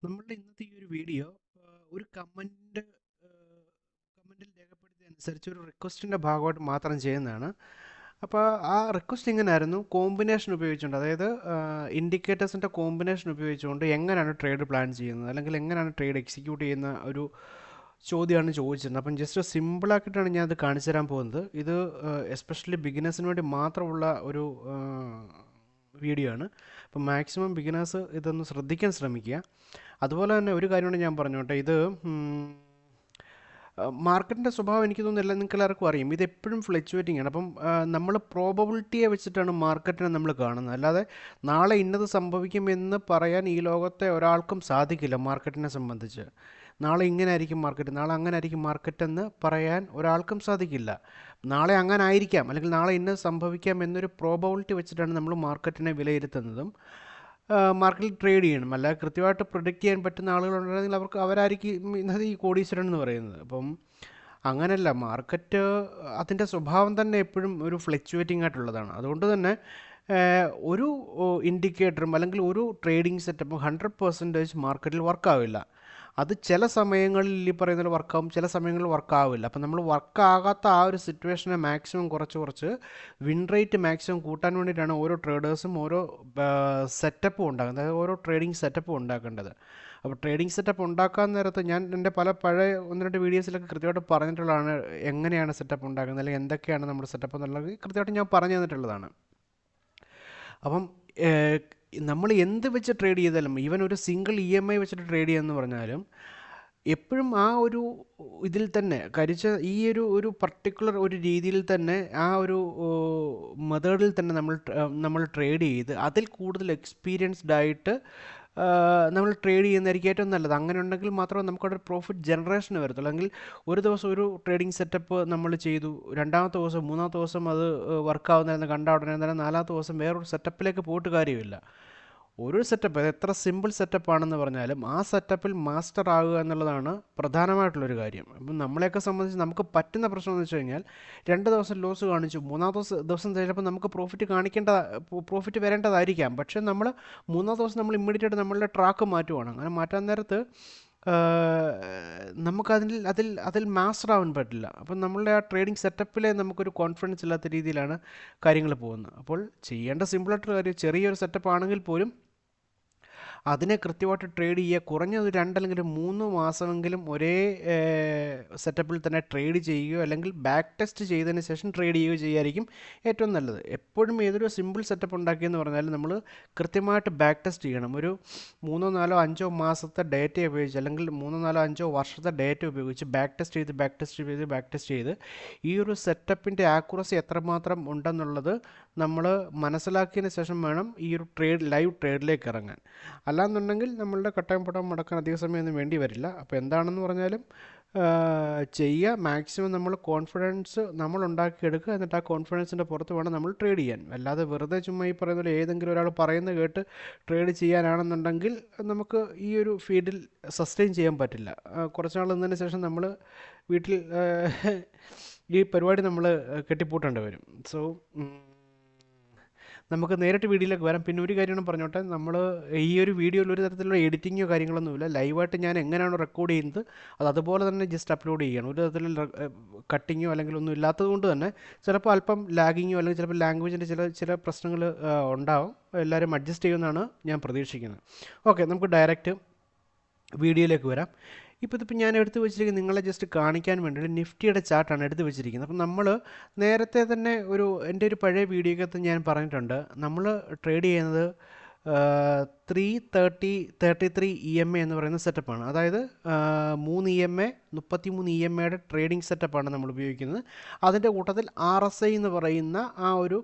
നമ്മളുടെ ഇന്നത്തെ ഈ ഒരു വീഡിയോ ഒരു കമൻറ്റിൽ രേഖപ്പെടുത്തിയ അനുസരിച്ച് ഒരു റിക്വസ്റ്റിൻ്റെ ഭാഗമായിട്ട് മാത്രം ചെയ്യുന്നതാണ്. അപ്പോൾ ആ റിക്വസ്റ്റ് ഇങ്ങനെയായിരുന്നു, കോമ്പിനേഷൻ ഉപയോഗിച്ചുകൊണ്ട്, അതായത് ഇൻഡിക്കേറ്റേഴ്സിൻ്റെ കോമ്പിനേഷൻ ഉപയോഗിച്ചുകൊണ്ട് എങ്ങനെയാണ് ട്രേഡ് പ്ലാൻ ചെയ്യുന്നത്, അല്ലെങ്കിൽ എങ്ങനെയാണ് ട്രേഡ് എക്സിക്യൂട്ട് ചെയ്യുന്ന ഒരു ചോദ്യമാണ് ചോദിച്ചിരുന്നത്. അപ്പം ജസ്റ്റ് സിമ്പിളാക്കിയിട്ടാണ് ഞാൻ അത് കാണിച്ചു തരാൻ പോകുന്നത്. ഇത് എസ്പെഷ്യലി ബിഗിനേഴ്സിന് വേണ്ടി മാത്രമുള്ള ഒരു വീഡിയോ ആണ്. അപ്പം മാക്സിമം ബിഗിനേഴ്സ് ഇതൊന്ന് ശ്രദ്ധിക്കാൻ ശ്രമിക്കുക. അതുപോലെ തന്നെ ഒരു കാര്യമാണ് ഞാൻ പറഞ്ഞോട്ടെ, ഇത് മാർക്കറ്റിൻ്റെ സ്വഭാവം എനിക്ക് തോന്നുന്നില്ല, നിങ്ങൾക്ക് എല്ലാവർക്കും അറിയും, ഇത് എപ്പോഴും ഫ്ലക്ച്വേറ്റിംഗ് ആണ്. അപ്പം നമ്മൾ പ്രോബബിലിറ്റിയെ വെച്ചിട്ടാണ് മാർക്കറ്റിനെ നമ്മൾ കാണുന്നത്, അല്ലാതെ നാളെ ഇന്നത് സംഭവിക്കുമെന്ന് പറയാൻ ഈ ലോകത്തെ ഒരാൾക്കും സാധിക്കില്ല. മാർക്കറ്റിനെ സംബന്ധിച്ച് നാളെ ഇങ്ങനെ ആയിരിക്കും മാർക്കറ്റ്, നാളെ അങ്ങനെ ആയിരിക്കും മാർക്കറ്റ് എന്ന് പറയാൻ ഒരാൾക്കും സാധിക്കില്ല. നാളെ അങ്ങനെ ആയിരിക്കാം, അല്ലെങ്കിൽ നാളെ ഇന്നത് സംഭവിക്കാം എന്നൊരു പ്രോബബിലിറ്റി വെച്ചിട്ടാണ് നമ്മൾ മാർക്കറ്റിനെ വിലയിരുത്തുന്നതും മാർക്കറ്റിൽ ട്രേഡ് ചെയ്യണം. അല്ല കൃത്യമായിട്ട് പ്രൊഡിക്റ്റ് ചെയ്യാൻ പറ്റുന്ന ആളുകളുണ്ടെങ്കിൽ അവരായിരിക്കും ഇന്നത്തെ ഈ കോടീശ്വരൻ എന്ന് പറയുന്നത്. അപ്പം അങ്ങനെയല്ല, മാർക്കറ്റ് അതിൻ്റെ സ്വഭാവം തന്നെ എപ്പോഴും ഒരു ഫ്ലക്ച്വേറ്റിംഗ് ആയിട്ടുള്ളതാണ്. അതുകൊണ്ട് തന്നെ ഒരു ഇൻഡിക്കേറ്ററും അല്ലെങ്കിൽ ഒരു ട്രേഡിംഗ് സെറ്റപ്പും 100% മാർക്കറ്റിൽ വർക്കാവില്ല. അത് ചില സമയങ്ങളിൽ ഈ പറയുന്ന പോലെ വർക്കാവും, ചില സമയങ്ങളിൽ വർക്കാവില്ല. അപ്പം നമ്മൾ വർക്കാകാത്ത ആ ഒരു സിറ്റുവേഷനെ മാക്സിമം കുറച്ച് വിൻ റേറ്റ് മാക്സിമം കൂട്ടാൻ വേണ്ടിയിട്ടാണ് ഓരോ ട്രേഡേഴ്സും ഓരോ സെറ്റപ്പും ഉണ്ടാക്കുന്നത്, അതായത് ഓരോ ട്രേഡിംഗ് സെറ്റപ്പും ഉണ്ടാക്കേണ്ടത്. അപ്പോൾ ട്രേഡിംഗ് സെറ്റപ്പ് ഉണ്ടാക്കാൻ നേരത്ത് ഞാൻ എൻ്റെ പഴയ 1-2 വീഡിയോസിലൊക്കെ കൃത്യമായിട്ട് പറഞ്ഞിട്ടുള്ളതാണ്, എങ്ങനെയാണ് സെറ്റപ്പ് ഉണ്ടാക്കുന്നത് അല്ലെങ്കിൽ എന്തൊക്കെയാണ് നമ്മുടെ സെറ്റപ്പ് എന്നുള്ളത് കൃത്യമായിട്ട് ഞാൻ പറഞ്ഞു തന്നിട്ടുള്ളതാണ്. അപ്പം നമ്മൾ എന്ത് വെച്ച് ട്രേഡ് ചെയ്താലും, ഈവൻ ഒരു സിംഗിൾ EMI വെച്ചിട്ട് ട്രേഡ് ചെയ്യുമെന്ന് പറഞ്ഞാലും എപ്പോഴും ആ ഒരു ഇതിൽ തന്നെ ഈ ഒരു പർട്ടിക്കുലർ ഒരു രീതിയിൽ തന്നെ, ആ ഒരു മെത്തേഡിൽ തന്നെ നമ്മൾ ട്രേഡ് ചെയ്ത് അതിൽ കൂടുതൽ എക്സ്പീരിയൻസ്ഡ് ആയിട്ട് നമ്മൾ ട്രേഡ് ചെയ്യുന്നതായിരിക്കും ഏറ്റവും നല്ലത്. അങ്ങനെ ഉണ്ടെങ്കിൽ മാത്രമേ നമുക്കവിടെ പ്രോഫിറ്റ് ജനറേഷൻ വരത്തുള്ളൂ. അല്ലെങ്കിൽ ഒരു ദിവസം ഒരു ട്രേഡിംഗ് സെറ്റപ്പ് നമ്മൾ ചെയ്തു, രണ്ടാമത്തെ ദിവസം മൂന്നാമത്തെ ദിവസം അത് വർക്കാവുന്നതെന്ന് കണ്ട ഉടനെ തന്നെ നാലാമത്തെ ദിവസം വേറൊരു സെറ്റപ്പിലേക്ക് പോയിട്ട് കാര്യമില്ല. ഒരു സെറ്റപ്പ്, അത് എത്ര സിമ്പിൾ സെറ്റപ്പ് ആണെന്ന് പറഞ്ഞാലും ആ സെറ്റപ്പിൽ മാസ്റ്റർ ആകുക എന്നുള്ളതാണ് പ്രധാനമായിട്ടുള്ളൊരു കാര്യം. അപ്പം നമ്മളെയൊക്കെ സംബന്ധിച്ച് നമുക്ക് പറ്റുന്ന പ്രശ്നം എന്ന് വെച്ച് കഴിഞ്ഞാൽ 2 ദിവസം ലോസ് കാണിച്ചു, മൂന്നാമത്തെ ദിവസം ചിലപ്പോൾ നമുക്ക് പ്രോഫിറ്റ് വരേണ്ടതായിരിക്കാം. പക്ഷേ നമ്മൾ മൂന്നാം ദിവസം നമ്മൾ ഇമ്മീഡിയറ്റ് നമ്മളുടെ ട്രാക്ക് മാറ്റുവാണ്. അങ്ങനെ മാറ്റാൻ നേരത്ത് അതിൽ മാസ്റ്റർ ആവാൻ പറ്റില്ല. അപ്പം നമ്മളുടെ ആ ട്രേഡിംഗ് സെറ്റപ്പിലെ നമുക്കൊരു കോൺഫിഡൻസ് ഇല്ലാത്ത രീതിയിലാണ് കാര്യങ്ങൾ പോകുന്നത്. അപ്പോൾ ചെയ്യേണ്ട സിമ്പിളായിട്ടൊരു കാര്യം, ചെറിയൊരു സെറ്റപ്പ് ആണെങ്കിൽ പോലും അതിനെ കൃത്യമായിട്ട് ട്രേഡ് ചെയ്യുക. കുറഞ്ഞത് 2 അല്ലെങ്കിൽ 3 മാസമെങ്കിലും ഒരേ സെറ്റപ്പിൽ തന്നെ ട്രേഡ് ചെയ്യുകയോ അല്ലെങ്കിൽ ബാക്ക് ടെസ്റ്റ് ചെയ്തതിന് ശേഷം ട്രേഡ് ചെയ്യുകയോ ചെയ്യുമായിരിക്കും ഏറ്റവും നല്ലത്. എപ്പോഴും ഏതൊരു സിമ്പിൾ സെറ്റപ്പ് ഉണ്ടാക്കിയെന്ന് പറഞ്ഞാൽ നമ്മൾ കൃത്യമായിട്ട് ബാക്ക് ടെസ്റ്റ് ചെയ്യണം. ഒരു 3, 4, 5 മാസത്തെ ഡേറ്റ ഉപയോഗിച്ച്, അല്ലെങ്കിൽ 3, 4, 5 വർഷത്തെ ഡേറ്റ ഉപയോഗിച്ച് ബാക്ക് ടെസ്റ്റ് ചെയ്ത് ഈ ഒരു സെറ്റപ്പിൻ്റെ ആക്യുറസി എത്രമാത്രം ഉണ്ടെന്നുള്ളത് നമ്മൾ മനസ്സിലാക്കിയതിന് ശേഷം വേണം ഈ ഒരു ലൈവ് ട്രേഡിലേക്ക് ഇറങ്ങാൻ. അല്ലാന്നുണ്ടെങ്കിൽ നമ്മളുടെ കട്ടയം പട്ടം മുടക്കാൻ അധിക സമയമൊന്നും വേണ്ടി വരില്ല. അപ്പോൾ എന്താണെന്ന് പറഞ്ഞാലും ചെയ്യുക, മാക്സിമം നമ്മൾ കോൺഫിഡൻസ് നമ്മൾ ഉണ്ടാക്കിയെടുക്കുക. എന്നിട്ട് ആ കോൺഫിഡൻസിൻ്റെ പുറത്ത് വേണം നമ്മൾ ട്രേഡ് ചെയ്യാൻ. അല്ലാതെ വെറുതെ ചുമ്മാ ഈ പറയുന്ന പോലെ ഏതെങ്കിലും ഒരാൾ പറയുന്നത് കേട്ട് ട്രേഡ് ചെയ്യാനാണെന്നുണ്ടെങ്കിൽ നമുക്ക് ഈ ഒരു ഫീൽഡിൽ സസ്റ്റെയിൻ ചെയ്യാൻ പറ്റില്ല. കുറച്ച് നാൾ നിന്നതിന് ശേഷം നമ്മൾ വീട്ടിൽ ഈ പരിപാടി നമ്മൾ കെട്ടിപ്പൂട്ടേണ്ടി വരും. സോ നമുക്ക് നേരിട്ട് വീഡിയോയിലേക്ക് വരാം. പിന്നെ ഒരു കാര്യമാണ് പറഞ്ഞോട്ടെ, നമ്മൾ ഈ ഒരു വീഡിയോയിൽ ഒരു തരത്തിലുള്ള എഡിറ്റിങ്ങോ കാര്യങ്ങളൊന്നുമില്ല. ലൈവായിട്ട് ഞാൻ എങ്ങനെയാണോ റെക്കോർഡ് ചെയ്യുന്നത് അത് അതുപോലെ തന്നെ ജസ്റ്റ് അപ്ലോഡ് ചെയ്യണം. ഒരു തരത്തിലുള്ള കട്ടിങ്ങോ അല്ലെങ്കിൽ ഒന്നും ഇല്ലാത്തത് കൊണ്ട് തന്നെ ചിലപ്പോൾ അല്പം ലാഗിങ്ങോ അല്ലെങ്കിൽ ചിലപ്പോൾ ലാംഗ്വേജിൻ്റെ ചില പ്രശ്നങ്ങൾ ഉണ്ടാവും. എല്ലാവരും അഡ്ജസ്റ്റ് ചെയ്യുമെന്നാണ് ഞാൻ പ്രതീക്ഷിക്കുന്നത്. ഓക്കെ, നമുക്ക് ഡയറക്റ്റ് വീഡിയോയിലേക്ക് വരാം. ഇതിപ്പോൾ ഞാൻ എടുത്തു വെച്ചിരിക്കുന്നത് നിങ്ങളെ ജസ്റ്റ് കാണിക്കാൻ വേണ്ടിയിട്ട് നിഫ്റ്റിയുടെ ചാർട്ടാണ് എടുത്തു വെച്ചിരിക്കുന്നത്. അപ്പം നമ്മൾ നേരത്തെ തന്നെ എൻ്റെ ഒരു പഴയ വീഡിയോക്കകത്ത് ഞാൻ പറഞ്ഞിട്ടുണ്ട്, നമ്മൾ ട്രേഡ് ചെയ്യുന്നത് 333 EMA എന്ന് പറയുന്ന സെറ്റപ്പാണ്. അതായത് 3 EMA 33 EMAയുടെ ട്രേഡിംഗ് സെറ്റപ്പാണ് നമ്മൾ ഉപയോഗിക്കുന്നത്. അതിൻ്റെ കൂട്ടത്തിൽ RSI എന്ന് പറയുന്ന ആ ഒരു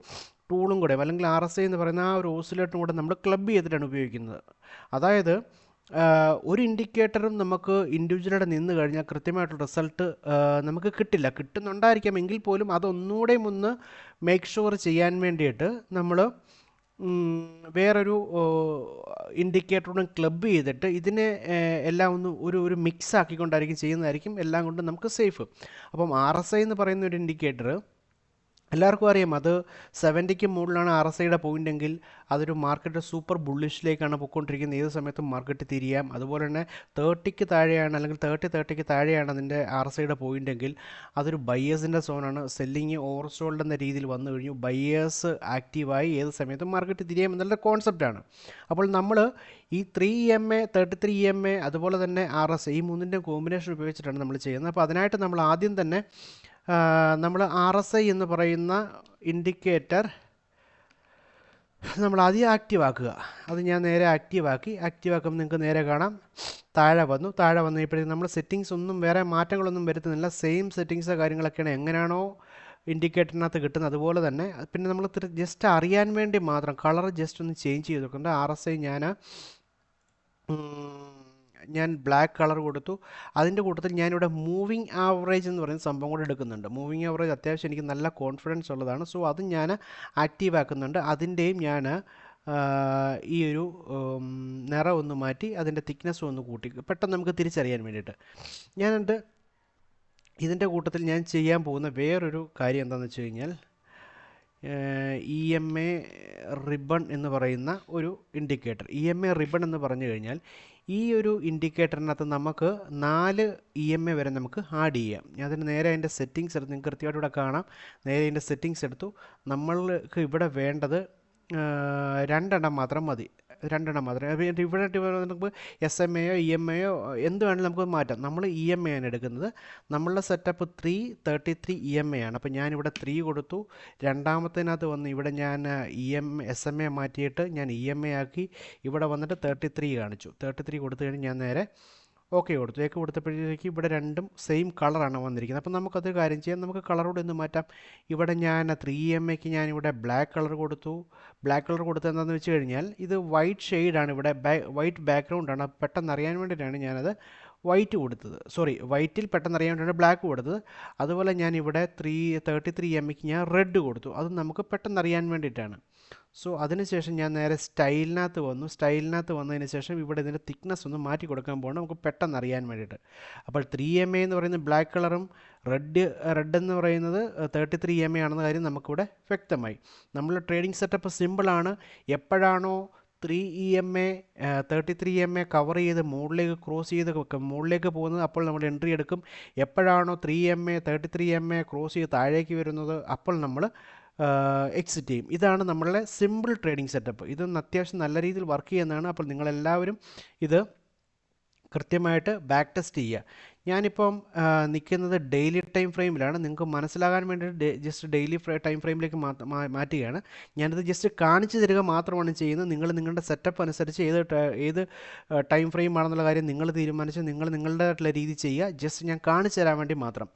ടൂളും കൂടെ, അല്ലെങ്കിൽ RSI എന്ന് പറയുന്ന ആ ഒരു ഓസിലേറ്ററും കൂടെ നമ്മൾ ക്ലബ് ചെയ്തിട്ടാണ് ഉപയോഗിക്കുന്നത്. അതായത് ഒരു ഇൻഡിക്കേറ്ററും നമുക്ക് ഇൻഡിവിജ്വലായിട്ട് നിന്ന് കഴിഞ്ഞാൽ കൃത്യമായിട്ടുള്ള റിസൾട്ട് നമുക്ക് കിട്ടുന്നുണ്ടായിരിക്കാം. എങ്കിൽ പോലും അതൊന്നുകൂടെയും ഒന്ന് മേക്ക് ഷുവർ ചെയ്യാൻ വേണ്ടിയിട്ട് നമ്മൾ വേറൊരു ഇൻഡിക്കേറ്ററും ക്ലബ് ചെയ്തിട്ട് ഇതിനെ എല്ലാം ഒന്ന് ഒരു മിക്സ് ആക്കിക്കൊണ്ടായിരിക്കും ചെയ്യുന്നതായിരിക്കും എല്ലാം കൊണ്ടും നമുക്ക് സേഫ്. അപ്പം RSI എന്ന് പറയുന്ന ഒരു ഇൻഡിക്കേറ്റർ എല്ലാവർക്കും അറിയാം അത് 70ക്ക് മുകളിലാണ് ആർ എസ് ഐയുടെ പോയിന്റ് എങ്കിൽ അതൊരു മാർക്കറ്റ് സൂപ്പർ ബുള്ളിഷിലേക്കാണ് പോയിക്കൊണ്ടിരിക്കുന്നത്. ഏത് സമയത്തും മാർക്കറ്റ് തിരിയാം. അതുപോലെ തന്നെ 30ക്ക് താഴെയാണ് അല്ലെങ്കിൽ 30ക്ക് താഴെയാണ് അതിൻ്റെ ആർ എസ് ഐയുടെ പോയിന്റ് എങ്കിൽ അതൊരു ബയേഴ്സിൻ്റെ സോണാണ്. സെല്ലിങ് ഓവർസോൾഡ് എന്ന രീതിയിൽ വന്നു കഴിഞ്ഞു. ബയേഴ്സ് ആക്റ്റീവായി ഏത് സമയത്തും മാർക്കറ്റ് തിരിയാം എന്നുള്ള കോൺസെപ്റ്റാണ്. അപ്പോൾ നമ്മൾ ഈ 3 EMA 33 EMA അതുപോലെ തന്നെ ആർ എസ് ഐ ഈ മൂന്നിൻ്റെ കോമ്പിനേഷൻ ഉപയോഗിച്ചിട്ടാണ് നമ്മൾ ചെയ്യുന്നത്. അപ്പോൾ അതിനായിട്ട് നമ്മൾ ആദ്യം തന്നെ നമ്മൾ ആർ എസ് ഐ എന്ന് പറയുന്ന ഇൻഡിക്കേറ്റർ നമ്മൾ ആദ്യം ആക്റ്റീവ് ആക്കുക. അത് ഞാൻ നേരെ ആക്റ്റീവാക്കുമ്പോൾ നിങ്ങൾക്ക് നേരെ കാണാം താഴെ വന്നു കഴിഞ്ഞപ്പോഴത്തേക്കും നമ്മൾ സെറ്റിങ്സ് ഒന്നും വേറെ മാറ്റങ്ങളൊന്നും വരുത്തുന്നില്ല. സെയിം സെറ്റിങ്സോ കാര്യങ്ങളൊക്കെയാണ് എങ്ങനെയാണോ ഇൻഡിക്കേറ്ററിനകത്ത് കിട്ടുന്നത് അതുപോലെ തന്നെ. പിന്നെ നമ്മൾ ജസ്റ്റ് അറിയാൻ വേണ്ടി മാത്രം കളർ ജസ്റ്റ് ഒന്ന് ചേഞ്ച് ചെയ്ത് നോക്കുന്നുണ്ട്. ആർ എസ് ഐ ഞാൻ ബ്ലാക്ക് കളർ കൊടുത്തു. അതിൻ്റെ കൂട്ടത്തിൽ ഞാനിവിടെ മൂവിങ് ആവറേജ് എന്ന് പറയുന്ന സംഭവം കൂടെ എടുക്കുന്നുണ്ട്. മൂവിങ് ആവറേജ് അത്യാവശ്യം എനിക്ക് നല്ല കോൺഫിഡൻസ് ഉള്ളതാണ്. സോ അത് ഞാൻ ആക്റ്റീവ് ആക്കുന്നുണ്ട്. അതിൻ്റെയും ഞാൻ ഈ ഒരു നിറം ഒന്ന് മാറ്റി അതിൻ്റെ തിക്നെസ് ഒന്ന് കൂട്ടി പെട്ടെന്ന് നമുക്ക് തിരിച്ചറിയാൻ വേണ്ടിയിട്ട്. ഞാനുണ്ട് ഇതിൻ്റെ കൂട്ടത്തിൽ ഞാൻ ചെയ്യാൻ പോകുന്ന വേറൊരു കാര്യം എന്താണെന്ന് വെച്ച് കഴിഞ്ഞാൽ EMA റിബൺ എന്ന് പറയുന്ന ഒരു ഇൻഡിക്കേറ്റർ. EMA റിബൺ എന്ന് പറഞ്ഞു കഴിഞ്ഞാൽ ഈ ഒരു ഇൻഡിക്കേറ്ററിനകത്ത് നമുക്ക് 4 EMA വരെ നമുക്ക് ആഡ് ചെയ്യാം. അതിന് നേരെ അതിൻ്റെ സെറ്റിങ്സ് എടുത്ത് നിങ്ങൾക്ക് കൃത്യമായിട്ട് ഇവിടെ കാണാം. നേരെ അതിൻ്റെ സെറ്റിങ്സ് എടുത്തു. നമ്മൾക്ക് ഇവിടെ വേണ്ടത് 2 എണ്ണം മാത്രം മതി. 2 എണ്ണം മാത്രം. ഇവിടെ നമുക്ക് SMA യോ EMA യോ എന്ത് വേണമെങ്കിലും നമുക്ക് മാറ്റാം. നമ്മൾ EMA ആണ് എടുക്കുന്നത്. നമ്മളുടെ സെറ്റപ്പ് 33 EMA ആണ്. അപ്പോൾ ഞാനിവിടെ 3 കൊടുത്തു. രണ്ടാമത്തേനകത്ത് വന്ന് ഇവിടെ ഞാൻ SMA മാറ്റിയിട്ട് ഞാൻ EMA ആക്കി. ഇവിടെ വന്നിട്ട് 33 കാണിച്ചു. 33 കൊടുത്തു കഴിഞ്ഞ് ഞാൻ നേരെ ഓക്കെ കൊടുത്തു. കൊടുത്തപ്പോഴത്തേക്ക് ഇവിടെ രണ്ടും സെയിം കളറാണ് വന്നിരിക്കുന്നത്. അപ്പോൾ നമുക്കത് കാര്യം ചെയ്യാം. നമുക്ക് കളറോട് ഒന്ന് മാറ്റാം. ഇവിടെ ഞാൻ 3 EMAക്ക് ഞാനിവിടെ ബ്ലാക്ക് കളർ കൊടുത്തു. ബ്ലാക്ക് കളർ കൊടുത്തത് എന്താണെന്ന് വെച്ച് കഴിഞ്ഞാൽ ഇത് വൈറ്റ് ഷെയ്ഡാണ്. ഇവിടെ വൈറ്റ് ബാക്ക്ഗ്രൗണ്ടാണ്. പെട്ടെന്ന് അറിയാൻ വേണ്ടിയിട്ടാണ് ഞാനത് വൈറ്റ് കൊടുത്തത്. വൈറ്റിൽ പെട്ടെന്ന് അറിയാൻ വേണ്ടിയാണ് ബ്ലാക്ക് കൊടുത്തത്. അതുപോലെ ഞാൻ ഇവിടെ 33 EMAക്ക് ഞാൻ റെഡ് കൊടുത്തു. അത് നമുക്ക് പെട്ടെന്ന് അറിയാൻ വേണ്ടിയിട്ടാണ്. സോ അതിനുശേഷം ഞാൻ നേരെ സ്റ്റൈലിനകത്ത് വന്നതിന് ശേഷം ഇവിടെ ഇതിൻ്റെ തിക്നെസ് ഒന്ന് മാറ്റി കൊടുക്കാൻ പോകണം നമുക്ക് പെട്ടെന്ന് അറിയാൻ വേണ്ടിയിട്ട്. അപ്പോൾ 3 EMA എന്ന് പറയുന്നത് ബ്ലാക്ക് കളറും റെഡ് എന്ന് പറയുന്നത് 33 EMA ആണെന്ന കാര്യം നമുക്കിവിടെ വ്യക്തമായി. നമ്മൾ ട്രേഡിംഗ് സെറ്റപ്പ് സിമ്പിളാണ്. എപ്പോഴാണോ 33 EMA കവർ ചെയ്ത് മുകളിലേക്ക് ക്രോസ് ചെയ്ത് മുകളിലേക്ക് പോകുന്നത് അപ്പോൾ നമ്മൾ എൻട്രി എടുക്കും. എപ്പോഴാണോ 33 EMA ക്രോസ് ചെയ്ത് താഴേക്ക് വരുന്നത് അപ്പോൾ നമ്മൾ എക്സിറ്റ് ചെയ്യും. ഇതാണ് നമ്മളുടെ സിമ്പിൾ ട്രേഡിംഗ് സെറ്റപ്പ്. ഇതൊന്ന് അത്യാവശ്യം നല്ല രീതിയിൽ വർക്ക് ചെയ്യുന്നതാണ്. അപ്പോൾ നിങ്ങളെല്ലാവരും ഇത് കൃത്യമായിട്ട് ബാക്ക് ടെസ്റ്റ് ചെയ്യുക. ഞാനിപ്പം നിൽക്കുന്നത് ഡെയിലി ടൈം ഫ്രെയിമിലാണ്. നിങ്ങൾക്ക് മനസ്സിലാകാൻ വേണ്ടിയിട്ട് ജസ്റ്റ് ഡെയിലി ടൈം ഫ്രെയിമിലേക്ക് മാറ്റുകയാണ്. ഞാനിത് ജസ്റ്റ് കാണിച്ചു തരിക മാത്രമാണ് ചെയ്യുന്നത്. നിങ്ങൾ നിങ്ങളുടെ സെറ്റപ്പ് അനുസരിച്ച് ഏത് ടൈം ഫ്രെയിം ആണെന്നുള്ള കാര്യം നിങ്ങൾ തീരുമാനിച്ച് നിങ്ങൾ നിങ്ങളുടേതായിട്ടുള്ള രീതി ചെയ്യുക. ജസ്റ്റ് ഞാൻ കാണിച്ചു തരാൻ വേണ്ടി മാത്രം.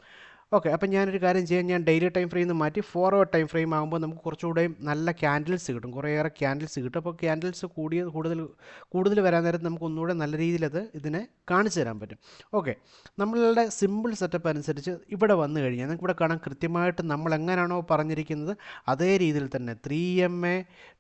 ഓക്കെ, അപ്പം ഞാനൊരു കാര്യം ചെയ്യാം. ഞാൻ ഡെയിലി ടൈം ഫ്രെയിം നിന്ന് മാറ്റി 4 hour ടൈം ഫ്രെയിം ആകുമ്പോൾ നമുക്ക് കുറച്ചുകൂടെ നല്ല ക്യാൻഡിൽസ് കിട്ടും. കുറേയേറെ ക്യാൻഡിൽസ് കിട്ടും. അപ്പോൾ ക്യാൻഡിൽസ് കൂടുതൽ വരാൻ നേരത്ത് നമുക്ക് ഒന്നുകൂടെ നല്ല രീതിയിൽ ഇതിനെ കാണിച്ചു തരാൻ പറ്റും. ഓക്കെ, നമ്മളുടെ സിമ്പിൾ സെറ്റപ്പ് അനുസരിച്ച് ഇവിടെ വന്നു കഴിഞ്ഞാൽ നിങ്ങൾക്ക് ഇവിടെ കാണാൻ കൃത്യമായിട്ട് നമ്മൾ എങ്ങനെയാണോ പറഞ്ഞിരിക്കുന്നത് അതേ രീതിയിൽ തന്നെ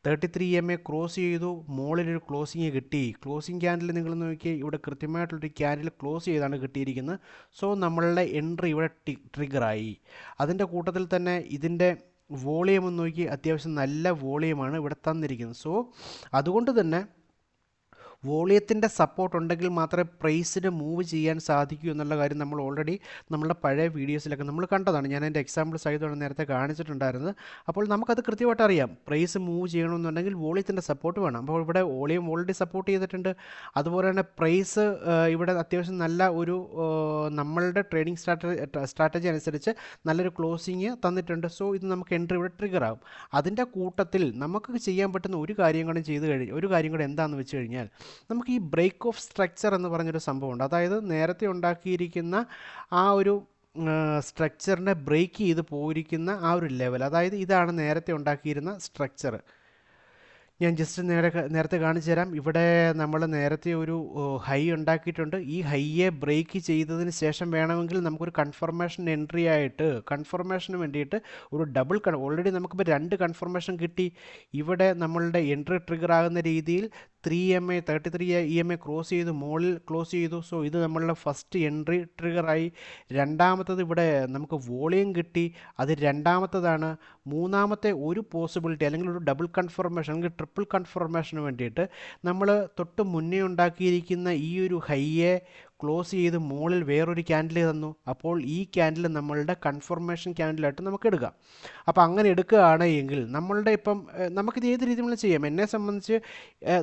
33 EMA ക്രോസ് ചെയ്തു. മുകളിലൊരു ക്ലോസിങ് കിട്ടി. ക്ലോസിങ് ക്യാൻഡിൽ നിങ്ങൾ നോക്കി ഇവിടെ കൃത്യമായിട്ടുള്ളൊരു ക്യാൻഡിൽ ക്ലോസ് ചെയ്താണ് കിട്ടിയിരിക്കുന്നത്. സോ നമ്മളുടെ എൻട്രി ഇവിടെ ട്രിഗറായി. അതിൻ്റെ കൂട്ടത്തിൽ തന്നെ ഇതിൻ്റെ വോളിയം ഒന്ന് നോക്കി, അത്യാവശ്യം നല്ല വോളിയമാണ് ഇവിടെ തന്നിരിക്കുന്നത്. സോ അതുകൊണ്ട് തന്നെ വോളിയത്തിൻ്റെ സപ്പോർട്ട് ഉണ്ടെങ്കിൽ മാത്രമേ പ്രൈസിന് മൂവ് ചെയ്യാൻ സാധിക്കൂ എന്നുള്ള കാര്യം നമ്മൾ ഓൾറെഡി നമ്മളുടെ പഴയ വീഡിയോസിലൊക്കെ നമ്മൾ കണ്ടതാണ്. ഞാൻ എൻ്റെ എക്സാമ്പിൾ സഹിതമാണ് നേരത്തെ കാണിച്ചിട്ടുണ്ടായിരുന്നത്. അപ്പോൾ നമുക്കത് കൃത്യമായിട്ട് അറിയാം. പ്രൈസ് മൂവ് ചെയ്യണമെന്നുണ്ടെങ്കിൽ വോളിയത്തിൻ്റെ സപ്പോർട്ട് വേണം. അപ്പോൾ ഇവിടെ വോളിയം ഓൾറെഡി സപ്പോർട്ട് ചെയ്തിട്ടുണ്ട്. അതുപോലെ തന്നെ പ്രൈസ് ഇവിടെ അത്യാവശ്യം നല്ല ഒരു നമ്മളുടെ ട്രേഡിംഗ് സ്ട്രാറ്റജി അനുസരിച്ച് നല്ലൊരു ക്ലോസിങ് തന്നിട്ടുണ്ട്. സോ ഇത് നമുക്ക് എൻട്രി ഇവിടെ ട്രിഗർ ആകും. അതിൻ്റെ കൂട്ടത്തിൽ നമുക്ക് ചെയ്യാൻ പറ്റുന്ന ഒരു കാര്യം കൂടെ എന്താണെന്ന് വെച്ച് കഴിഞ്ഞാൽ നമുക്ക് ഈ ബ്രേക്ക് ഓഫ് സ്ട്രക്ചർ എന്ന് പറഞ്ഞൊരു സംഭവമുണ്ട്. അതായത് നേരത്തെ ഉണ്ടാക്കിയിരിക്കുന്ന ആ ഒരു സ്ട്രക്ചറിനെ ബ്രേക്ക് ചെയ്ത് പോയിരിക്കുന്ന ആ ഒരു ലെവൽ, അതായത് ഇതാണ് നേരത്തെ ഉണ്ടാക്കിയിരുന്ന സ്ട്രക്ചർ. ഞാൻ ജസ്റ്റ് നേരത്തെ കാണിച്ചു തരാം. ഇവിടെ നമ്മൾ നേരത്തെ ഒരു ഹൈ ഉണ്ടാക്കിയിട്ടുണ്ട്. ഈ ഹൈയെ ബ്രേക്ക് ചെയ്തതിന് ശേഷം വേണമെങ്കിൽ നമുക്കൊരു കൺഫർമേഷൻ എൻട്രി ആയിട്ട് കൺഫർമേഷന് വേണ്ടിയിട്ട് ഒരു ഓൾറെഡി നമുക്കിപ്പോൾ 2 കൺഫർമേഷൻ കിട്ടി. ഇവിടെ നമ്മളുടെ എൻട്രി ട്രിഗർ ആകുന്ന രീതിയിൽ 33 EMA ക്രോസ് ചെയ്തു, മുകളിൽ ക്ലോസ് ചെയ്തു. സോ ഇത് നമ്മളുടെ ഫസ്റ്റ് എൻട്രി ട്രിഗറായി. രണ്ടാമത്തത് ഇവിടെ നമുക്ക് വോളിയം കിട്ടി, അത് രണ്ടാമത്തതാണ്. മൂന്നാമത്തെ ഒരു പോസിബിലിറ്റി അല്ലെങ്കിൽ ഒരു ഡബിൾ കൺഫർമേഷൻ അല്ലെങ്കിൽ ട്രിപ്പിൾ കൺഫർമേഷന് വേണ്ടിയിട്ട് നമ്മൾ തൊട്ട് മുന്നേ ഉണ്ടാക്കിയിരിക്കുന്ന ഈ ഒരു ഹൈയെ ക്ലോസ് ചെയ്ത് മുകളിൽ വേറൊരു ക്യാൻഡിൽ തന്നു. അപ്പോൾ ഈ ക്യാൻഡിൽ നമ്മളുടെ കൺഫർമേഷൻ ക്യാൻഡിലായിട്ട് നമുക്ക് എടുക്കാം. അപ്പോൾ അങ്ങനെ എടുക്കുകയാണ് എങ്കിൽ നമ്മളുടെ ഇപ്പം നമുക്കിത് ഏത് രീതിയിൽ ചെയ്യാം. എന്നെ സംബന്ധിച്ച്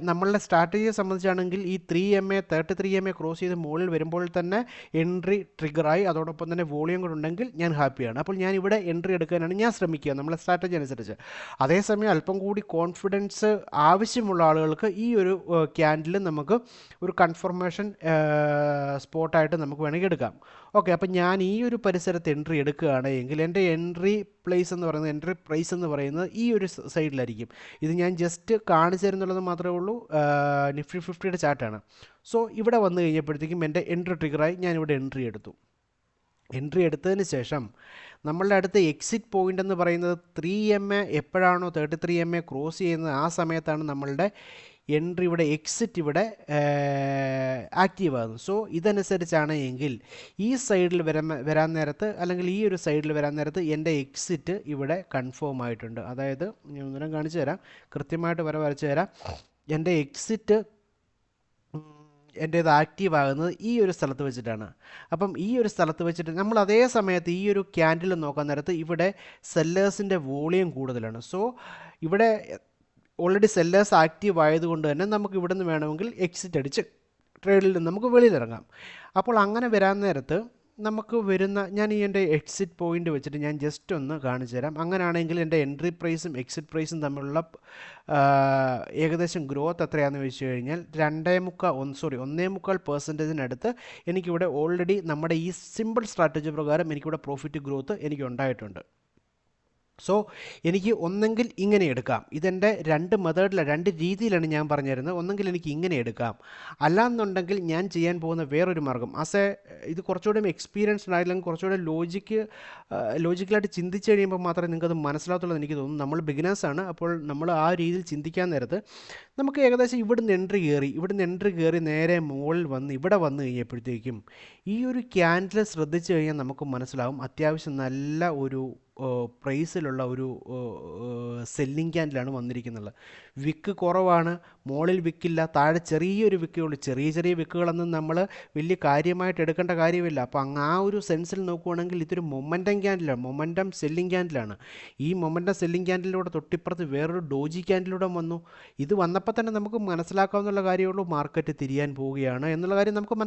നമ്മളുടെ സ്ട്രാറ്റജിയെ സംബന്ധിച്ചാണെങ്കിൽ ഈ 33 EMA ക്രോസ് ചെയ്ത് മുകളിൽ വരുമ്പോൾ തന്നെ എൻട്രി ട്രിഗറായി, അതോടൊപ്പം തന്നെ വോളിയം കൂടെ ഉണ്ടെങ്കിൽ ഞാൻ ഹാപ്പിയാണ്. അപ്പോൾ ഞാൻ ഇവിടെ എൻട്രി എടുക്കാനാണ് ഞാൻ ശ്രമിക്കുക നമ്മളെ സ്ട്രാറ്റജി അനുസരിച്ച്. അതേസമയം അല്പം കൂടി കോൺഫിഡൻസ് ആവശ്യമുള്ള ആളുകൾക്ക് ഈ ഒരു ക്യാൻഡിൽ നമുക്ക് ഒരു കൺഫർമേഷൻ സ്പോട്ടായിട്ട് നമുക്ക് വേണമെങ്കിൽ എടുക്കാം. ഓക്കെ, അപ്പം ഞാൻ ഈ ഒരു പരിസരത്ത് എൻട്രി എടുക്കുകയാണ് എങ്കിൽ എൻ്റെ എൻട്രി പ്രൈസ് എന്ന് പറയുന്നത് ഈ ഒരു സൈഡിലായിരിക്കും. ഇത് ഞാൻ ജസ്റ്റ് കാണിച്ചു തരുന്നുള്ളത് മാത്രമേ ഉള്ളൂ. നിഫ്റ്റി 50യുടെ ചാർട്ടാണ്. സോ ഇവിടെ വന്നു കഴിഞ്ഞപ്പോഴത്തേക്കും എൻ്റെ എൻട്രി ട്രിഗറായി ഞാനിവിടെ എൻട്രി എടുത്തു. എൻട്രി എടുത്തതിന് ശേഷം നമ്മളുടെ അടുത്ത് എക്സിറ്റ് പോയിൻ്റ് എന്ന് പറയുന്നത് 3MA എപ്പോഴാണോ 33MA ക്രോസ് ചെയ്യുന്നത് ആ സമയത്താണ് നമ്മളുടെ എൻട്രി ഇവിടെ എക്സിറ്റ് ഇവിടെ ആക്റ്റീവ് ആകുന്നത്. സോ ഇതനുസരിച്ചാണ് എങ്കിൽ ഈ സൈഡിൽ വരാൻ നേരത്ത് അല്ലെങ്കിൽ ഈ ഒരു സൈഡിൽ വരാൻ നേരത്ത് എൻ്റെ എക്സിറ്റ് ഇവിടെ കൺഫേം ആയിട്ടുണ്ട്. അതായത് ഞാൻ ഒന്നിനും കാണിച്ചു തരാം, കൃത്യമായിട്ട് വരച്ചു തരാം. എൻ്റെ എക്സിറ്റ് എൻ്റേത് ആക്റ്റീവ് ആകുന്നത് ഈ ഒരു സ്ഥലത്ത് വെച്ചിട്ടാണ്. അപ്പം ഈ ഒരു സ്ഥലത്ത് വെച്ചിട്ട് നമ്മൾ അതേ സമയത്ത് ഈ ഒരു ക്യാൻഡിൽ നോക്കാൻ നേരത്ത് ഇവിടെ സെല്ലേഴ്സിൻ്റെ വോളിയം കൂടുതലാണ്. സോ ഇവിടെ ഓൾറെഡി സെല്ലേഴ്സ് ആക്റ്റീവ് ആയതുകൊണ്ട് തന്നെ നമുക്ക് ഇവിടെ നിന്ന് വേണമെങ്കിൽ എക്സിറ്റ് അടിച്ച് ട്രേഡിൽ നിന്ന് നമുക്ക് വെളിയിലിറങ്ങാം. അപ്പോൾ അങ്ങനെ വരാൻ നേരത്ത് നമുക്ക് വരുന്ന ഞാൻ ഈ എൻ്റെ എക്സിറ്റ് പോയിൻ്റ് വെച്ചിട്ട് ഞാൻ ജസ്റ്റ് ഒന്ന് കാണിച്ചു തരാം. അങ്ങനെയാണെങ്കിൽ എൻ്റെ എൻട്രി പ്രൈസും എക്സിറ്റ് പ്രൈസും തമ്മിലുള്ള ഏകദേശം ഗ്രോത്ത് എത്രയാണെന്ന് വെച്ച് കഴിഞ്ഞാൽ 1.25% എനിക്കിവിടെ ഓൾറെഡി നമ്മുടെ ഈ സിമ്പിൾ സ്ട്രാറ്റജി പ്രകാരം എനിക്കിവിടെ പ്രോഫിറ്റ് ഗ്രോത്ത് എനിക്ക് ഉണ്ടായിട്ടുണ്ട്. സോ എനിക്ക് ഒന്നെങ്കിൽ ഇങ്ങനെ എടുക്കാം. ഇതെൻ്റെ രണ്ട് രീതിയിലാണ് ഞാൻ പറഞ്ഞു തരുന്നത്. ഒന്നെങ്കിൽ എനിക്ക് ഇങ്ങനെ എടുക്കാം, അല്ലാന്നുണ്ടെങ്കിൽ ഞാൻ ചെയ്യാൻ പോകുന്ന വേറൊരു മാർഗ്ഗം ഇത് കുറച്ചുകൂടി എക്സ്പീരിയൻസ്ഡ് ആയില്ലെങ്കിൽ കുറച്ചുകൂടെ ലോജിക്കലായിട്ട് ചിന്തിച്ച് കഴിയുമ്പോൾ മാത്രമേ നിങ്ങൾക്കത് മനസ്സിലാകത്തുള്ളൂ എനിക്ക് തോന്നുന്നു. നമ്മൾ ബിഗിനേഴ്സാണ്. അപ്പോൾ നമ്മൾ ആ രീതിയിൽ ചിന്തിക്കാൻ നേരത്ത് നമുക്ക് ഏകദേശം ഇവിടുന്ന് എൻട്രി കയറി നേരെ മുകളിൽ വന്ന് ഇവിടെ വന്നു കഴിഞ്ഞപ്പോഴത്തേക്കും ഈ ഒരു ക്യാൻഡിൽ ശ്രദ്ധിച്ചു കഴിഞ്ഞാൽ നമുക്ക് മനസ്സിലാവും അത്യാവശ്യം നല്ല ഒരു പ്രൈസിലുള്ള ഒരു സെല്ലിംഗ് ക്യാൻഡിലാണ് വന്നിരിക്കുന്നത്. വിക്ക് കുറവാണ്, മുകളിൽ വിക്കില്ല, താഴെ ചെറിയൊരു വിക്കേ ഉള്ളൂ. ചെറിയ വിക്കുകളൊന്നും നമ്മൾ വലിയ കാര്യമായിട്ട് എടുക്കേണ്ട കാര്യമില്ല. അപ്പോൾ ആ ഒരു സെൻസിൽ നോക്കുകയാണെങ്കിൽ ഇതൊരു മൊമെൻറ്റം സെല്ലിംഗ് ക്യാൻഡിലാണ്. ഈ മൊമെൻറ്റം സെല്ലിംഗ് ക്യാൻഡിലൂടെ തൊട്ടിപ്പുറത്ത് വേറൊരു ഡോജി ക്യാൻഡിലൂടെ വന്നു. ഇത് വന്നപ്പോൾ തന്നെ നമുക്ക് മനസ്സിലാക്കാവുന്ന കാര്യമുള്ളൂ, മാർക്കറ്റ് തിരിയാൻ പോവുകയാണ് എന്നുള്ള കാര്യം നമുക്ക്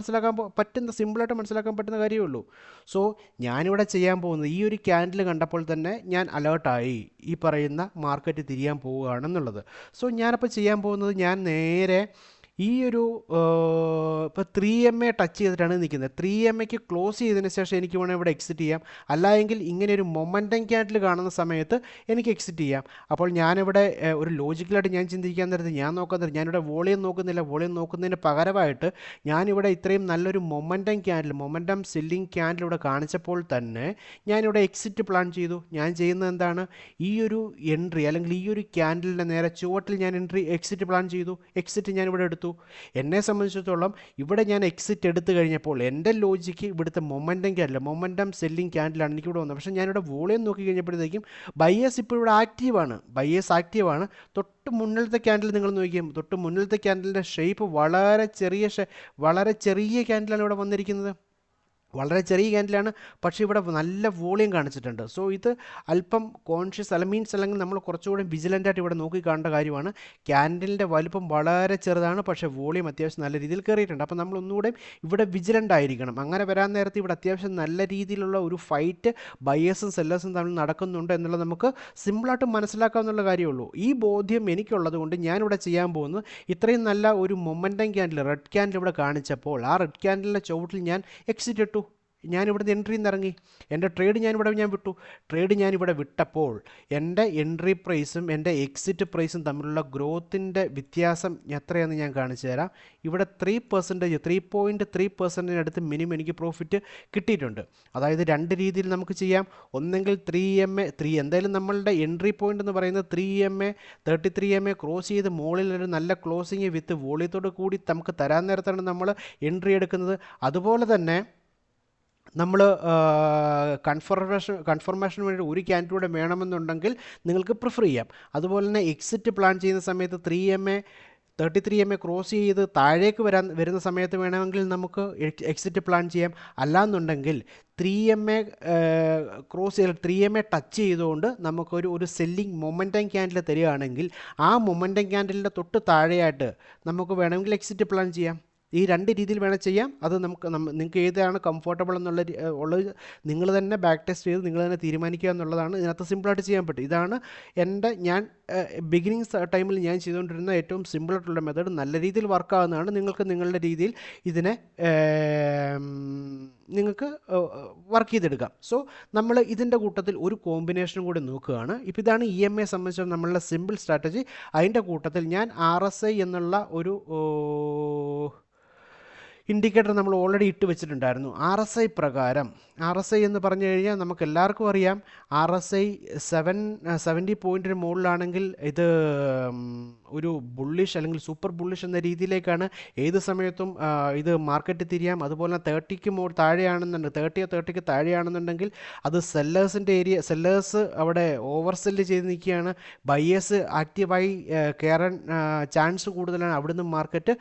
സിമ്പിളായിട്ട് മനസ്സിലാക്കാൻ പറ്റുന്ന കാര്യമേ ഉള്ളൂ. സോ ഞാനിവിടെ ചെയ്യാൻ പോകുന്നത് ഈ ഒരു ക്യാൻഡിൽ കണ്ടപ്പോൾ തന്നെ ഞാൻ അലേർട്ടായി ഈ പറയുന്ന മാർക്കറ്റ് തിരിയാൻ പോവുകയാണെന്നുള്ളത്. സോ ഞാനപ്പോൾ ചെയ്യാൻ പോകുന്നത് ഞാൻ നേരെ ഈ ഒരു ഇപ്പോൾ 3MA ടച്ച് ചെയ്തിട്ടാണ് നിൽക്കുന്നത്. 3MAക്ക് ക്ലോസ് ചെയ്തതിന് ശേഷം എനിക്ക് വേണമെങ്കിൽ ഇവിടെ എക്സിറ്റ് ചെയ്യാം. അല്ലായെങ്കിൽ ഇങ്ങനെ ഒരു മൊമെൻറ്റം ക്യാൻഡിൽ കാണുന്ന സമയത്ത് എനിക്ക് എക്സിറ്റ് ചെയ്യാം. അപ്പോൾ ഞാനിവിടെ ഒരു ലോജിക്കലായിട്ട് ഞാൻ ചിന്തിക്കാൻ നേരത്ത് ഞാനിവിടെ വോളിയം നോക്കുന്നതിന് പകരമായിട്ട് ഞാനിവിടെ ഇത്രയും നല്ലൊരു മൊമെൻറ്റം സെല്ലിംഗ് ക്യാൻഡിൽ ഇവിടെ കാണിച്ചപ്പോൾ തന്നെ ഞാനിവിടെ എക്സിറ്റ് പ്ലാൻ ചെയ്തു. ഞാൻ ചെയ്യുന്നത് എന്താണ്, ഈ ഒരു എൻട്രി അല്ലെങ്കിൽ ഈ ഒരു ക്യാൻഡിലിൻ്റെ നേരെ ചുവട്ടിൽ ഞാൻ എക്സിറ്റ് പ്ലാൻ ചെയ്തു. എക്സിറ്റ് ഞാനിവിടെ എടുത്തു. എന്നെ സംബന്ധിച്ചിടത്തോളം ഇവിടെ ഞാൻ എക്സിറ്റ് എടുത്തു കഴിഞ്ഞപ്പോൾ എൻ്റെ ലോജിക്ക് ഇവിടുത്തെ മൊമെൻറ്റം സെല്ലിംഗ് ക്യാൻഡിലാണ് എനിക്കിവിടെ വന്നത്. പക്ഷേ ഞാനിവിടെ വോളിയം നോക്കി കഴിഞ്ഞപ്പോഴത്തേക്കും ബയേഴ്സ് ഇപ്പോൾ ഇവിടെ ആക്റ്റീവാണ്. തൊട്ട് മുന്നിലത്തെ ക്യാൻഡിൽ നിങ്ങൾ നോക്കിയാൽ തൊട്ട് മുന്നിലത്തെ ക്യാൻഡിലിൻ്റെ ഷേപ്പ് വളരെ ചെറിയ ക്യാൻഡിലാണ് ഇവിടെ വന്നിരിക്കുന്നത്. വളരെ ചെറിയ ക്യാൻഡിലാണ്, പക്ഷേ ഇവിടെ നല്ല വോളിയം കാണിച്ചിട്ടുണ്ട്. സോ ഇത് അല്പം അല്ലെങ്കിൽ നമ്മൾ കുറച്ചുകൂടി വിജിലൻ്റായിട്ട് ഇവിടെ നോക്കി കാണേണ്ട കാര്യമാണ്. ക്യാൻഡിലിൻ്റെ വലുപ്പം വളരെ ചെറുതാണ്, പക്ഷേ വോളിയം അത്യാവശ്യം നല്ല രീതിയിൽ കയറിയിട്ടുണ്ട്. അപ്പോൾ നമ്മൾ ഒന്നുകൂടെ ഇവിടെ വിജിലൻ്റ് ആയിരിക്കണം. അങ്ങനെ വരാൻ നേരത്തെ ഇവിടെ അത്യാവശ്യം നല്ല രീതിയിലുള്ള ഒരു ഫൈറ്റ് ബയേഴ്സും സെല്ലേഴ്സും തമ്മിൽ നടക്കുന്നുണ്ട് എന്നുള്ളത് നമുക്ക് സിമ്പിളായിട്ട് മനസ്സിലാക്കാവുന്ന കാര്യമുള്ളൂ. ഈ ബോധ്യം എനിക്കുള്ളത് കൊണ്ട് ഞാനിവിടെ ചെയ്യാൻ പോകുന്നത് ഇത്രയും നല്ല ഒരു മൊമെൻറ്റം ക്യാൻഡിൽ റെഡ് ക്യാൻഡിൽ ഇവിടെ കാണിച്ചപ്പോൾ ആ റെഡ് ക്യാൻഡിലിൻ്റെ ചുവട്ടിൽ ഞാൻ എക്സിറ്റ് ഇട്ടു. ഞാനിവിടുന്ന് എൻട്രിയിൽ നിന്ന് ഇറങ്ങി, എൻ്റെ ട്രേഡ് ഞാൻ വിട്ടു. ട്രേഡ് ഞാനിവിടെ വിട്ടപ്പോൾ എൻ്റെ എൻട്രി പ്രൈസും എൻ്റെ എക്സിറ്റ് പ്രൈസും തമ്മിലുള്ള ഗ്രോത്തിൻ്റെ വ്യത്യാസം എത്രയാണെന്ന് ഞാൻ കാണിച്ചു തരാം. ഇവിടെ 3%, 3.3% അടുത്ത് മിനിമം എനിക്ക് പ്രോഫിറ്റ് കിട്ടിയിട്ടുണ്ട്. അതായത് രണ്ട് രീതിയിൽ നമുക്ക് ചെയ്യാം. ഒന്നെങ്കിൽ 3MA എന്തായാലും നമ്മളുടെ എൻട്രി പോയിന്റ് എന്ന് പറയുന്നത് 3MA 33MA ക്രോസ് ചെയ്ത് മുകളിൽ ഒരു നല്ല ക്ലോസിങ് വിത്ത് വോളിയത്തോട് കൂടി നമുക്ക് തരാൻ നേരത്താണ് നമ്മൾ എൻട്രി എടുക്കുന്നത്. അതുപോലെ തന്നെ നമ്മൾ കൺഫർമേഷന് വേണ്ടി ഒരു ക്യാൻഡിലൂടെ വേണമെന്നുണ്ടെങ്കിൽ നിങ്ങൾക്ക് പ്രിഫർ ചെയ്യാം. അതുപോലെ തന്നെ എക്സിറ്റ് പ്ലാൻ ചെയ്യുന്ന സമയത്ത് 33MA ക്രോസ് ചെയ്ത് താഴേക്ക് വരുന്ന സമയത്ത് വേണമെങ്കിൽ നമുക്ക് എക്സിറ്റ് പ്ലാൻ ചെയ്യാം. അല്ലാന്നുണ്ടെങ്കിൽ 3MA ക്രോസ് ചെയ്ത് 3MA ടച്ച് ചെയ്തുകൊണ്ട് നമുക്കൊരു സെല്ലിംഗ് മൊമെൻറ്റം ക്യാൻഡിൽ തരികയാണെങ്കിൽ ആ മൊമെൻറ്റം ക്യാൻഡിലിൻ്റെ തൊട്ട് താഴെയായിട്ട് നമുക്ക് വേണമെങ്കിൽ എക്സിറ്റ് പ്ലാൻ ചെയ്യാം. ഈ രണ്ട് രീതിയിൽ വേണം ചെയ്യാം. അത് നിങ്ങൾക്ക് ഏതാണ് കംഫർട്ടബിൾ ഉള്ളത് നിങ്ങൾ തന്നെ ബാക്ക് ടെസ്റ്റ് ചെയ്ത് നിങ്ങൾ തന്നെ തീരുമാനിക്കുക എന്നുള്ളതാണ്. ഇതിനകത്ത് സിമ്പിളായിട്ട് ചെയ്യാൻ പറ്റും. ഇതാണ് ഞാൻ ബിഗിനിങ് ടൈമിൽ ഞാൻ ചെയ്തുകൊണ്ടിരുന്ന ഏറ്റവും സിമ്പിളായിട്ടുള്ള മെത്തേഡ്. നല്ല രീതിയിൽ വർക്കാവുന്നതാണ്. നിങ്ങൾക്ക് നിങ്ങളുടെ രീതിയിൽ ഇതിനെ നിങ്ങൾക്ക് വർക്ക് ചെയ്തെടുക്കാം. സോ നമ്മൾ ഇതിൻ്റെ കൂട്ടത്തിൽ ഒരു കോമ്പിനേഷനും കൂടി നോക്കുകയാണ്. ഇപ്പോൾ ഇതാണ് EMA സംബന്ധിച്ച നമ്മളുടെ സിമ്പിൾ സ്ട്രാറ്റജി. അതിൻ്റെ കൂട്ടത്തിൽ ഞാൻ RSI എന്നുള്ള ഒരു ഇൻഡിക്കേറ്റർ നമ്മൾ ഓൾറെഡി ഇട്ട് വെച്ചിട്ടുണ്ടായിരുന്നു. RSI പ്രകാരം RSI എന്ന് പറഞ്ഞു കഴിഞ്ഞാൽ നമുക്ക് എല്ലാവർക്കും അറിയാം. RSI 70 പോയിൻറ്റിന് മുകളിലാണെങ്കിൽ ഇത് ഒരു ബുള്ളിഷ് അല്ലെങ്കിൽ സൂപ്പർ ബുള്ളിഷ് എന്ന രീതിയിലേക്കാണ് ഏത് സമയത്തും ഇത് മാർക്കറ്റ് തിരിയാം. അതുപോലെ 30ക്ക് താഴെയാണെന്നുണ്ടെങ്കിൽ 30ക്ക് താഴെയാണെന്നുണ്ടെങ്കിൽ അത് സെല്ലേഴ്സ് അവിടെ ഓവർ സെല്ല് ചെയ്ത് നിൽക്കുകയാണ്. ബയേഴ്സ് ആക്റ്റീവായി കയറാൻ ചാൻസ് കൂടുതലാണ്. അവിടുന്ന് മാർക്കറ്റ്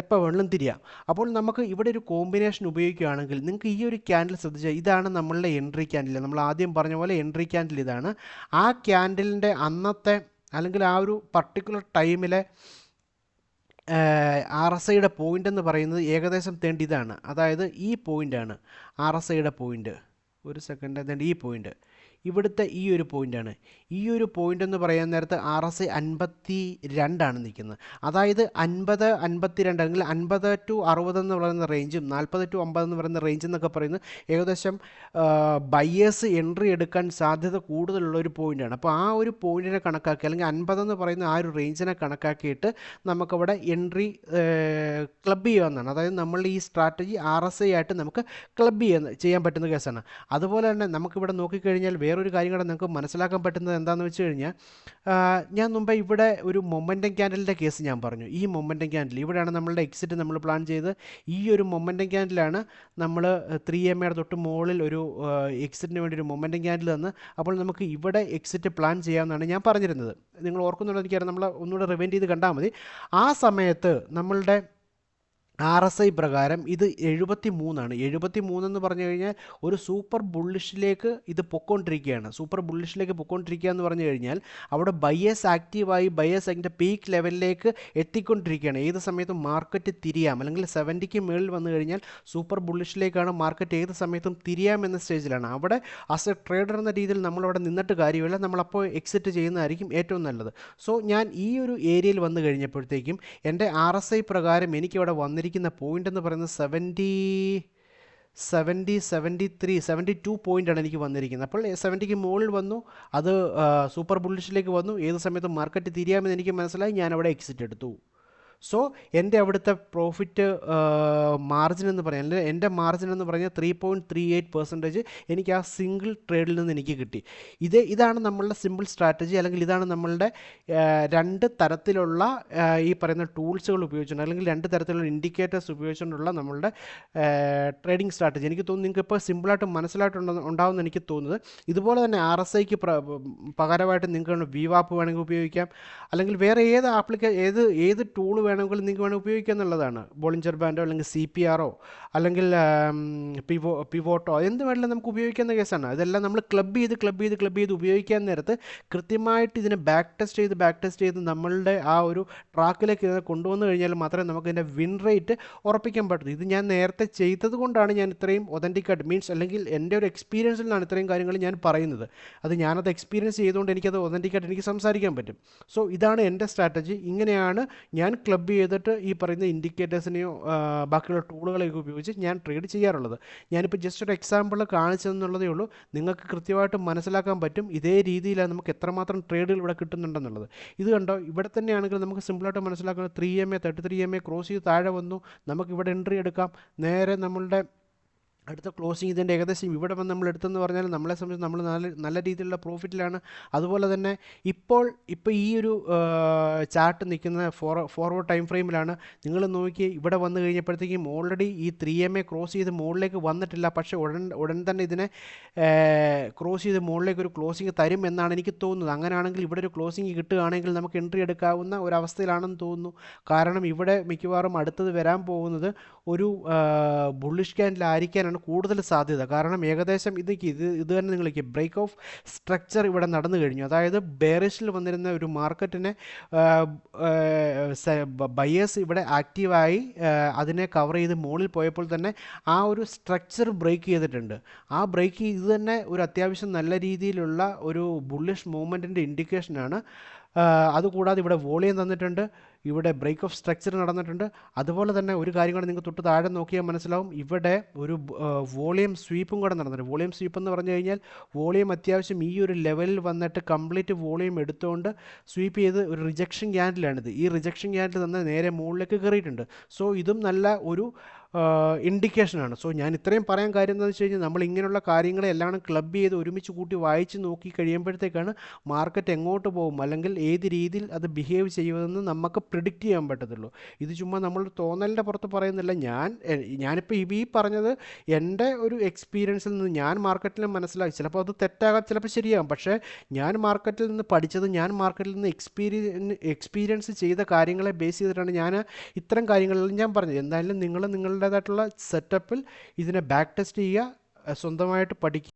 എപ്പോൾ വേണമെങ്കിലും തിരിയാം. അപ്പോൾ നമുക്ക് ഇവിടെ ഒരു കോമ്പിനേഷൻ ഉപയോഗിക്കുകയാണെങ്കിൽ നിങ്ങൾക്ക് ഈ ഒരു ക്യാൻഡിൽ ശ്രദ്ധിച്ചാൽ ഇതാണ് നമ്മളുടെ എൻട്രി ക്യാൻഡിൽ. നമ്മൾ ആദ്യം പറഞ്ഞ പോലെ എൻട്രി ക്യാൻഡിൽ ഇതാണ്. ആ ക്യാൻഡിലിൻ്റെ അന്നത്തെ അല്ലെങ്കിൽ ആ ഒരു പർട്ടിക്കുലർ ടൈമിലെ RSIയുടെ പോയിൻ്റ് എന്ന് പറയുന്നത് ഏകദേശം ഇതാണ്. അതായത് ഈ പോയിൻ്റാണ് RSIയുടെ പോയിൻ്റ്. ഒരു സെക്കൻഡ്, ഈ പോയിൻ്റ് ഇവിടുത്തെ ഈ ഒരു പോയിൻ്റാണ്. ഈ ഒരു പോയിൻ്റ് എന്ന് പറയാൻ നേരത്ത് RSI 52 നിൽക്കുന്നത്. അതായത് 50, 52 അല്ലെങ്കിൽ 50 to 60 എന്ന് പറയുന്ന റേഞ്ചും 40 to 50 എന്ന് പറയുന്ന റേഞ്ച് എന്നൊക്കെ പറയുന്നത് ഏകദേശം ബയേഴ്സ് എൻട്രി എടുക്കാൻ സാധ്യത കൂടുതലുള്ള ഒരു പോയിൻ്റാണ്. അപ്പോൾ ആ ഒരു പോയിൻറ്റിനെ കണക്കാക്കി അല്ലെങ്കിൽ 50 എന്ന് പറയുന്ന ആ ഒരു റേഞ്ചിനെ കണക്കാക്കിയിട്ട് നമുക്കവിടെ എൻട്രി ക്ലബ് ചെയ്യാവുന്നതാണ്. അതായത് നമ്മളുടെ ഈ സ്ട്രാറ്റജി RSI ആയിട്ട് നമുക്ക് ക്ലബ് ചെയ്യാൻ പറ്റുന്ന കേസാണ്. അതുപോലെ തന്നെ നമുക്കിവിടെ നോക്കിക്കഴിഞ്ഞാൽ വേറൊരു കാര്യം കൂടെ നിങ്ങൾക്ക് മനസ്സിലാക്കാൻ പറ്റുന്നത് എന്താണെന്ന് വെച്ച് കഴിഞ്ഞാൽ ഞാൻ മുമ്പ് ഇവിടെ ഒരു മൊമെൻറ്റം ക്യാൻഡലിൻ്റെ കേസ് ഞാൻ പറഞ്ഞു. ഈ മൊമെൻറ്റം ക്യാൻഡിൽ ഇവിടെയാണ് നമ്മളുടെ എക്സിറ്റ് നമ്മൾ പ്ലാൻ ചെയ്ത് ഈ ഒരു മൊമെൻറ്റം ക്യാൻഡിലാണ് നമ്മൾ 3MAയുടെ തൊട്ട് മുകളിൽ ഒരു എക്സിറ്റിന് വേണ്ടി ഒരു മൊമെൻറ്റം ക്യാൻഡിൽ തന്ന് അപ്പോൾ നമുക്ക് ഇവിടെ എക്സിറ്റ് പ്ലാൻ ചെയ്യാമെന്നാണ് ഞാൻ പറഞ്ഞിരുന്നത്. നിങ്ങൾ ഓർക്കുന്നുണ്ടോ എനിക്കറിയാം. നമ്മൾ ഒന്നുകൂടെ റിവൈൻഡ് ചെയ്ത് കണ്ടാൽ മതി. ആ സമയത്ത് നമ്മളുടെ RSI പ്രകാരം ഇത് 73 എന്ന് പറഞ്ഞു കഴിഞ്ഞാൽ ഒരു സൂപ്പർ ബുള്ളിഷിലേക്ക് ഇത് പൊക്കോണ്ടിരിക്കുകയാണ്. സൂപ്പർ ബുള്ളിഷിലേക്ക് പൊക്കോണ്ടിരിക്കുക എന്ന് പറഞ്ഞു കഴിഞ്ഞാൽ അവിടെ ബയേഴ്സ് ആക്റ്റീവായി ബയേഴ്സ് അതിൻ്റെ പീക്ക് ലെവലിലേക്ക് എത്തിക്കൊണ്ടിരിക്കുകയാണ്. ഏത് സമയത്തും മാർക്കറ്റ് തിരിയാം. അല്ലെങ്കിൽ 70ക്ക് മുകളിൽ വന്നു കഴിഞ്ഞാൽ സൂപ്പർ ബുള്ളിഷിലേക്കാണ് മാർക്കറ്റ് ഏത് സമയത്തും തിരിയാം എന്ന സ്റ്റേജിലാണ്. അവിടെ ആസ് എ ട്രേഡർ എന്ന രീതിയിൽ നമ്മളവിടെ നിന്നിട്ട് കാര്യമില്ല. നമ്മളപ്പോൾ എക്സിറ്റ് ചെയ്യുന്നതായിരിക്കും ഏറ്റവും നല്ലത്. സോ ഞാൻ ഈ ഒരു ഏരിയയിൽ വന്നു കഴിഞ്ഞപ്പോഴത്തേക്കും എൻ്റെ RSI പ്രകാരം എനിക്കിവിടെ വന്നിരിക്കുന്ന പോയിന്റ് എന്ന് പറയുന്നത് 72 പോയിൻ്റാണ് എനിക്ക് വന്നിരിക്കുന്നത്. അപ്പോൾ 70ക്ക് മുകളിൽ വന്നു. അത് സൂപ്പർ ബുള്ളിഷിലേക്ക് വന്നു. ഏത് സമയത്തും മാർക്കറ്റ് തിരിയാമെന്ന് എനിക്ക് മനസ്സിലായി. ഞാൻ അവിടെ എക്സിറ്റ് എടുത്തു. സോ എൻ്റെ അവിടുത്തെ പ്രോഫിറ്റ് മാർജിൻ എന്ന് പറയാൻ എൻ്റെ മാർജിൻ എന്ന് പറഞ്ഞാൽ 3.38% എനിക്ക് ആ സിംഗിൾ ട്രേഡിൽ നിന്ന് എനിക്ക് കിട്ടി. ഇതാണ് നമ്മളുടെ സിമ്പിൾ സ്ട്രാറ്റജി. അല്ലെങ്കിൽ ഇതാണ് നമ്മളുടെ രണ്ട് തരത്തിലുള്ള ഈ പറയുന്ന ടൂൾസുകൾ ഉപയോഗിച്ചുകൊണ്ട് അല്ലെങ്കിൽ രണ്ട് തരത്തിലുള്ള ഇൻഡിക്കേറ്റേഴ്സ് ഉപയോഗിച്ചുകൊണ്ടുള്ള നമ്മളുടെ ട്രേഡിംഗ് സ്ട്രാറ്റജി. എനിക്ക് തോന്നുന്നു നിങ്ങൾക്ക് ഇപ്പോൾ സിമ്പിളായിട്ട് മനസ്സിലായിട്ടുണ്ടാവുമെന്ന് എനിക്ക് തോന്നുന്നത്. ഇതുപോലെ തന്നെ RSIക്ക് പകരമായിട്ട് നിങ്ങൾക്ക് VWAP വേണമെങ്കിൽ ഉപയോഗിക്കാം. അല്ലെങ്കിൽ വേറെ ഏത് ടൂൾ വേണമെങ്കിൽ നിങ്ങൾക്ക് വേണമെങ്കിൽ ഉപയോഗിക്കുക എന്നുള്ളതാണ്. ബോളിഞ്ചർ ബാൻഡോ അല്ലെങ്കിൽ CPRO അല്ലെങ്കിൽ പിവോട്ടോ എന്ത് വേണമെങ്കിലും നമുക്ക് ഉപയോഗിക്കുന്ന കേസാണ്. ഇതെല്ലാം നമ്മൾ ക്ലബ് ചെയ്ത് ഉപയോഗിക്കാൻ നേരത്ത് കൃത്യമായിട്ട് ഇതിനെ ബാക്ക് ടെസ്റ്റ് ചെയ്ത് നമ്മളുടെ ആ ഒരു ട്രാക്കിലേക്ക് ഇതിനെ കൊണ്ടുവന്നു കഴിഞ്ഞാൽ മാത്രമേ നമുക്ക് ഇതിൻ്റെ വിൻ റേറ്റ് ഉറപ്പിക്കാൻ പറ്റൂ. ഇത് ഞാൻ നേരത്തെ ചെയ്തത് കൊണ്ടാണ് ഞാൻ ഇത്രയും ഒതൻറ്റിക്കായിട്ട് മീൻസ് അല്ലെങ്കിൽ എൻ്റെ ഒരു എക്സ്പീരിയൻസിൽ നിന്നാണ് ഇത്രയും കാര്യങ്ങൾ ഞാൻ പറയുന്നത്. അത് ഞാനത് എക്സ്പീരിയൻസ് ചെയ്തുകൊണ്ട് എനിക്കത് ഒതൻറ്റിക്കായിട്ട് എനിക്ക് സംസാരിക്കാൻ പറ്റും. സോ ഇതാണ് എൻ്റെ സ്ട്രാറ്റജി. ഇങ്ങനെയാണ് ഞാൻ ക്ലബ് ക്ലബ് ചെയ്തിട്ട് ഈ പറയുന്ന ഇൻഡിക്കേറ്റേഴ്സിനെയോ ബാക്കിയുള്ള ടൂളുകളെയൊക്കെ ഉപയോഗിച്ച് ഞാൻ ട്രേഡ് ചെയ്യാറുള്ളത്. ഞാനിപ്പോൾ ജസ്റ്റ് ഒരു എക്സാമ്പിൾ കാണിച്ചതെന്നുള്ളതേ ഉള്ളൂ. നിങ്ങൾക്ക് കൃത്യമായിട്ട് മനസ്സിലാക്കാൻ പറ്റും ഇതേ രീതിയിലാണ് നമുക്ക് എത്രമാത്രം ട്രേഡുകൾ ഇവിടെ കിട്ടുന്നുണ്ടെന്നുള്ളത്. ഇത് കണ്ടോ, ഇവിടെ തന്നെയാണെങ്കിൽ നമുക്ക് സിമ്പിളായിട്ട് മനസ്സിലാക്കുന്നത് 3MA 33MA ക്രോസ് ചെയ്ത് താഴെ വന്നു. നമുക്കിവിടെ എൻട്രി എടുക്കാം. നേരെ നമ്മളുടെ അടുത്ത ക്ലോസിങ് ഇതിൻ്റെ ഏകദേശം ഇവിടെ വന്ന് നമ്മൾ എടുത്തെന്ന് പറഞ്ഞാൽ നമ്മളെ സംബന്ധിച്ച് നമ്മൾ നല്ല രീതിയിലുള്ള പ്രോഫിറ്റിലാണ്. അതുപോലെ തന്നെ ഇപ്പോൾ ഈ ഒരു ചാർട്ട് നിൽക്കുന്ന ഫോർവേഡ് ടൈം ഫ്രെയിമിലാണ്. നിങ്ങൾ നോക്കി ഇവിടെ വന്നു കഴിഞ്ഞപ്പോഴത്തേക്കും ഓൾറെഡി ഈ 3MA ക്രോസ് ചെയ്ത് മുകളിലേക്ക് വന്നിട്ടില്ല. പക്ഷേ ഉടൻ തന്നെ ഇതിനെ ക്രോസ് ചെയ്ത് മുകളിലേക്ക് ഒരു ക്ലോസിങ് തരും എന്നാണ് എനിക്ക് തോന്നുന്നത്. അങ്ങനെയാണെങ്കിൽ ഇവിടെ ഒരു ക്ലോസിങ് കിട്ടുകയാണെങ്കിൽ നമുക്ക് എൻട്രി എടുക്കാവുന്ന ഒരവസ്ഥയിലാണെന്ന് തോന്നുന്നു. കാരണം ഇവിടെ മിക്കവാറും അടുത്തത് വരാൻ പോകുന്നത് ഒരു ബുള്ളിഷ് ക്യാൻഡിലായിരിക്കാനാണ് കൂടുതൽ സാധ്യത. കാരണം ഏകദേശം ഇത് തന്നെ നിങ്ങൾക്ക് ബ്രേക്ക് ഓഫ് സ്ട്രക്ചർ ഇവിടെ നടന്നു കഴിഞ്ഞു. അതായത് ബെയറിഷിൽ വന്നിരുന്ന ഒരു മാർക്കറ്റിനെ ബയേഴ്സ് ഇവിടെ ആക്റ്റീവായി അതിനെ കവർ ചെയ്ത് മുകളിൽ പോയപ്പോൾ തന്നെ ആ ഒരു സ്ട്രക്ചർ ബ്രേക്ക് ചെയ്തിട്ടുണ്ട്. ആ ബ്രേക്ക് ഇത് തന്നെ ഒരു അത്യാവശ്യം നല്ല രീതിയിലുള്ള ഒരു ബുള്ളിഷ് മൂവ്മെൻറ്റിൻ്റെ ഇൻഡിക്കേഷനാണ്. അതുകൂടാതെ ഇവിടെ വോളിയം തന്നിട്ടുണ്ട്, ഇവിടെ ബ്രേക്ക് ഓഫ് സ്ട്രക്ചർ നടന്നിട്ടുണ്ട്. അതുപോലെ തന്നെ ഒരു കാര്യം കൂടെ നിങ്ങൾക്ക് തൊട്ട് താഴെ നോക്കിയാൽ മനസ്സിലാവും, ഇവിടെ ഒരു വോളിയം സ്വീപ്പും കൂടെ നടന്നിട്ടുണ്ട്. വോളിയം സ്വീപ്പ് എന്ന് പറഞ്ഞു കഴിഞ്ഞാൽ വോളിയം അത്യാവശ്യം ഈ ഒരു ലെവലിൽ വന്നിട്ട് കംപ്ലീറ്റ് വോളിയം എടുത്തുകൊണ്ട് സ്വീപ്പ് ചെയ്ത് ഒരു റിജക്ഷൻ ക്യാൻഡിലാണിത്. ഈ റിജക്ഷൻ ക്യാൻഡിൽ തന്നെ നേരെ മുകളിലേക്ക് കയറിയിട്ടുണ്ട്. സോ ഇതും നല്ല ഒരു ഇൻഡിക്കേഷനാണ്. സോ ഞാൻ ഇത്രയും പറയാൻ കാര്യം എന്താണെന്ന് വെച്ച് കഴിഞ്ഞാൽ നമ്മൾ ഇങ്ങനെയുള്ള കാര്യങ്ങളെല്ലാം ക്ലബ് ചെയ്ത് ഒരുമിച്ച് കൂട്ടി വായിച്ച് നോക്കി കഴിയുമ്പോഴത്തേക്കാണ് മാർക്കറ്റ് എങ്ങോട്ട് പോകും അല്ലെങ്കിൽ ഏത് രീതിയിൽ അത് ബിഹേവ് ചെയ്യുമെന്ന് നമുക്ക് പ്രിഡിക്റ്റ് ചെയ്യാൻ പറ്റത്തുള്ളൂ. ഇത് ചുമ്മാ നമ്മൾ തോന്നലിൻ്റെ പുറത്ത് പറയുന്നില്ല. ഞാനിപ്പോൾ ഈ പറഞ്ഞത് എൻ്റെ ഒരു എക്സ്പീരിയൻസിൽ നിന്ന് ഞാൻ മാർക്കറ്റിൽ മനസ്സിലാക്കി. ചിലപ്പോൾ അത് തെറ്റാകാം, ചിലപ്പോൾ ശരിയാകും. പക്ഷേ ഞാൻ മാർക്കറ്റിൽ നിന്ന് പഠിച്ചത്, ഞാൻ മാർക്കറ്റിൽ നിന്ന് എക്സ്പീരിയൻസ് ചെയ്ത കാര്യങ്ങളെ ബേസ് ചെയ്തിട്ടാണ് ഞാൻ ഇത്തരം കാര്യങ്ങളെല്ലാം ഞാൻ പറഞ്ഞത്. എന്തായാലും നിങ്ങൾ നിങ്ങളുടേതായിട്ടുള്ള സെറ്റപ്പിൽ ഇതിനെ ബാക്ക് ടെസ്റ്റ് ചെയ്യുക, സ്വന്തമായിട്ട് പഠിക്കുക.